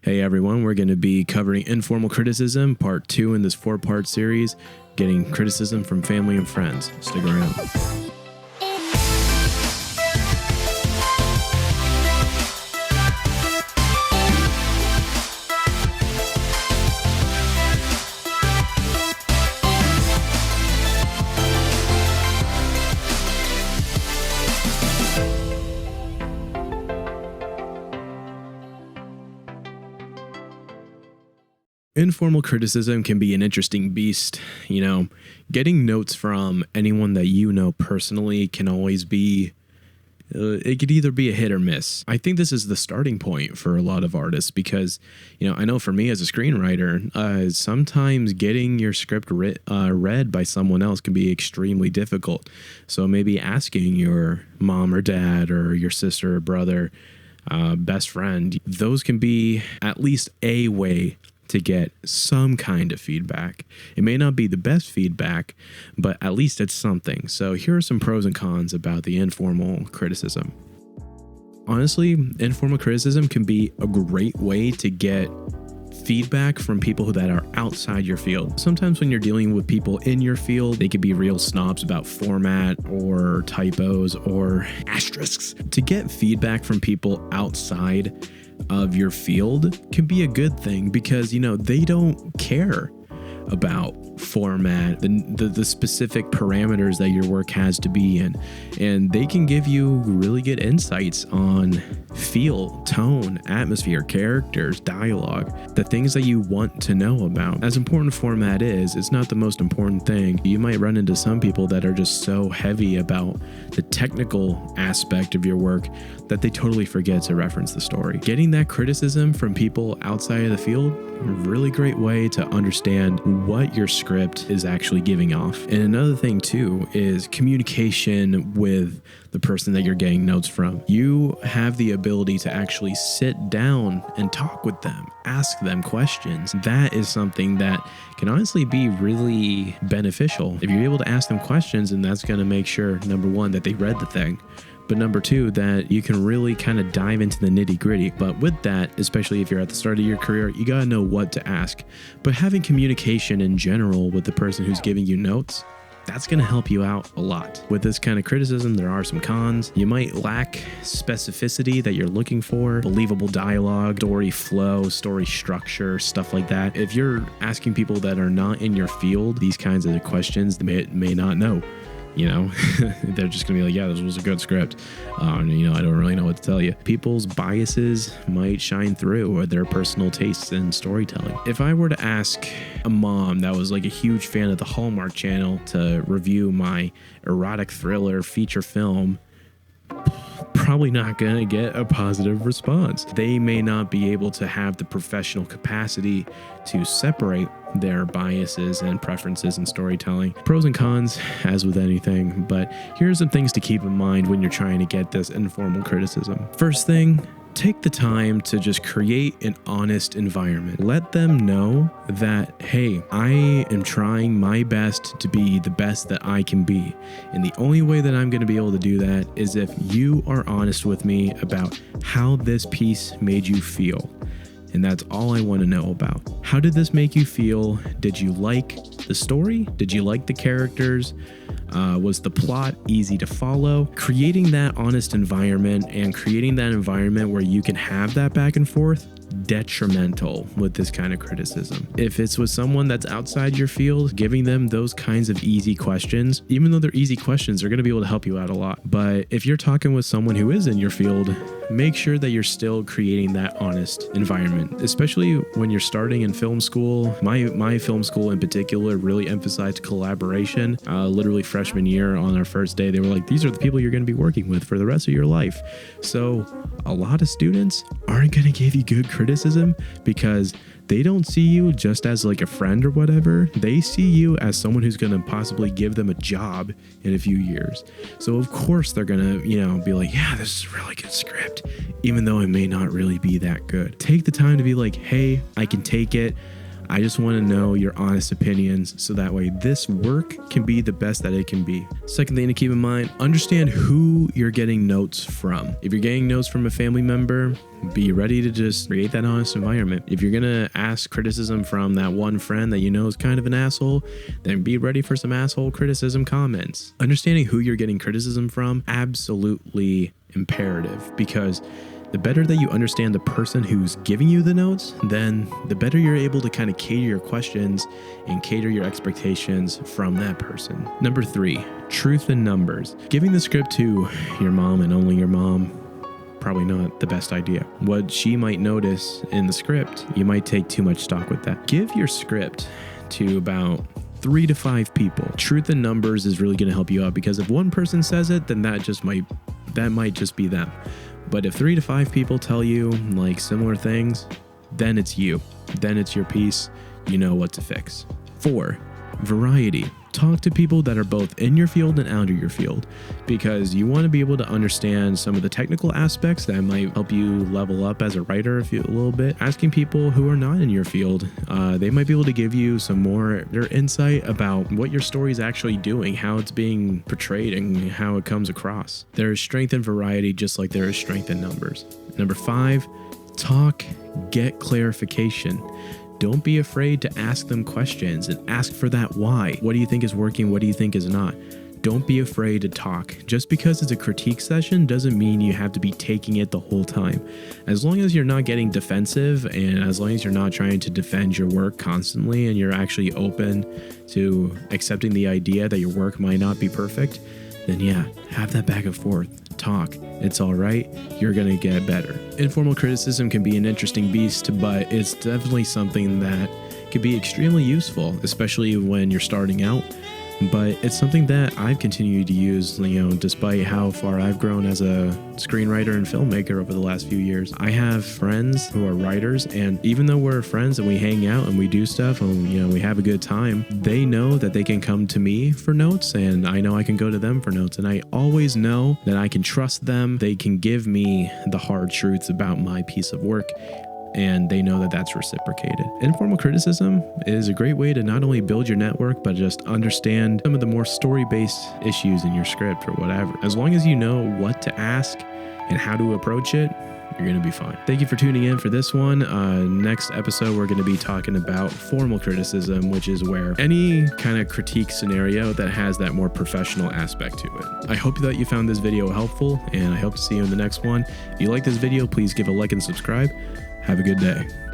Hey everyone, we're going to be covering Informal Criticism, part 2 in this 4-part series, getting criticism from family and friends. Stick around. Informal criticism can be an interesting beast. Getting notes from anyone that you know personally can always be, it could either be a hit or miss. I think this is the starting point for a lot of artists because, I know for me as a screenwriter, sometimes getting your script read by someone else can be extremely difficult. So maybe asking your mom or dad or your sister or brother, best friend, those can be at least a way to get some kind of feedback. It may not be the best feedback, but at least it's something. So here are some pros and cons about the informal criticism. Honestly, informal criticism can be a great way to get feedback from people that are outside your field. Sometimes when you're dealing with people in your field, they could be real snobs about format or typos or asterisks. To get feedback from people outside of your field can be a good thing because, they don't care about format, the specific parameters that your work has to be in, and they can give you really good insights on feel, tone, atmosphere, characters, dialogue, the things that you want to know about. As important format is, it's not the most important thing. You might run into some people that are just so heavy about the technical aspect of your work that they totally forget to reference the story. Getting that criticism from people outside of the field, a really great way to understand what your script is actually giving off. And another thing too is communication with the person that you're getting notes from. You have the ability to actually sit down and talk with them, ask them questions. That is something that can honestly be really beneficial. If you're able to ask them questions, and that's going to make sure, number one, that they read the thing, but number two, that you can really kind of dive into the nitty gritty. But with that, especially if you're at the start of your career, you got to know what to ask. But having communication in general with the person who's giving you notes, that's going to help you out a lot. With this kind of criticism, there are some cons. You might lack specificity that you're looking for, believable dialogue, story flow, story structure, stuff like that. If you're asking people that are not in your field these kinds of questions, they may not know. They're just gonna be like, yeah, this was a good script. I don't really know what to tell you. People's biases might shine through, or their personal tastes in storytelling. If I were to ask a mom that was like a huge fan of the Hallmark Channel to review my erotic thriller feature film, probably not going to get a positive response. They may not be able to have the professional capacity to separate their biases and preferences in storytelling. Pros and cons, as with anything, but here's some things to keep in mind when you're trying to get this informal criticism. First thing, take the time to just create an honest environment. Let them know that, hey, I am trying my best to be the best that I can be. And the only way that I'm going to be able to do that is if you are honest with me about how this piece made you feel. And that's all I want to know about. How did this make you feel? Did you like the story? Did you like the characters? Was the plot easy to follow? Creating that honest environment and creating that environment where you can have that back and forth, detrimental with this kind of criticism. If it's with someone that's outside your field, giving them those kinds of easy questions, even though they're easy questions, they're going to be able to help you out a lot. But if you're talking with someone who is in your field, make sure that you're still creating that honest environment, especially when you're starting in film school. My film school in particular really emphasized collaboration. Literally freshman year on our first day, they were like, these are the people you're going to be working with for the rest of your life. So a lot of students aren't going to give you good criticism because they don't see you just as like a friend or whatever. They see you as someone who's going to possibly give them a job in a few years. So of course they're going to, be like, yeah, this is a really good script, even though it may not really be that good. Take the time to be like, hey, I can take it. I just want to know your honest opinions so that way this work can be the best that it can be. Second thing to keep in mind, understand who you're getting notes from. If you're getting notes from a family member, be ready to just create that honest environment. If you're going to ask criticism from that one friend that you know is kind of an asshole, then be ready for some asshole criticism comments. Understanding who you're getting criticism from, absolutely imperative, because the better that you understand the person who's giving you the notes, then the better you're able to kind of cater your questions and cater your expectations from that person. Number 3, truth in numbers. Giving the script to your mom and only your mom, probably not the best idea. What she might notice in the script, you might take too much stock with that. Give your script to about 3 to 5 people. Truth in numbers is really going to help you out, because if one person says it, then that might just be them. But if 3 to 5 people tell you like similar things, then it's you. Then it's your piece. You know what to fix. 4, variety. Talk to people that are both in your field and out of your field, because you want to be able to understand some of the technical aspects that might help you level up as a writer a little bit. Asking people who are not in your field, they might be able to give you some more their insight about what your story is actually doing, how it's being portrayed, and how it comes across. There is strength in variety, just like there is strength in numbers. Number 5, talk, get clarification. Don't be afraid to ask them questions and ask for that why. What do you think is working? What do you think is not? Don't be afraid to talk. Just because it's a critique session doesn't mean you have to be taking it the whole time. As long as you're not getting defensive, and as long as you're not trying to defend your work constantly, and you're actually open to accepting the idea that your work might not be perfect, then yeah, have that back and forth. Talk. It's all right. You're going to get better. Informal criticism can be an interesting beast, but it's definitely something that can be extremely useful, especially when you're starting out. But it's something that I've continued to use, despite how far I've grown as a screenwriter and filmmaker over the last few years. I have friends who are writers, and even though we're friends and we hang out and we do stuff and, we have a good time, they know that they can come to me for notes, and I know I can go to them for notes. And I always know that I can trust them. They can give me the hard truths about my piece of work, and they know that that's reciprocated. Informal criticism is a great way to not only build your network, but just understand some of the more story-based issues in your script or whatever. As long as you know what to ask and how to approach it, you're going to be fine. Thank you for tuning in for this one. Next episode, we're going to be talking about formal criticism, which is where any kind of critique scenario that has that more professional aspect to it. I hope that you found this video helpful, and I hope to see you in the next one. If you like this video, please give a like and subscribe. Have a good day.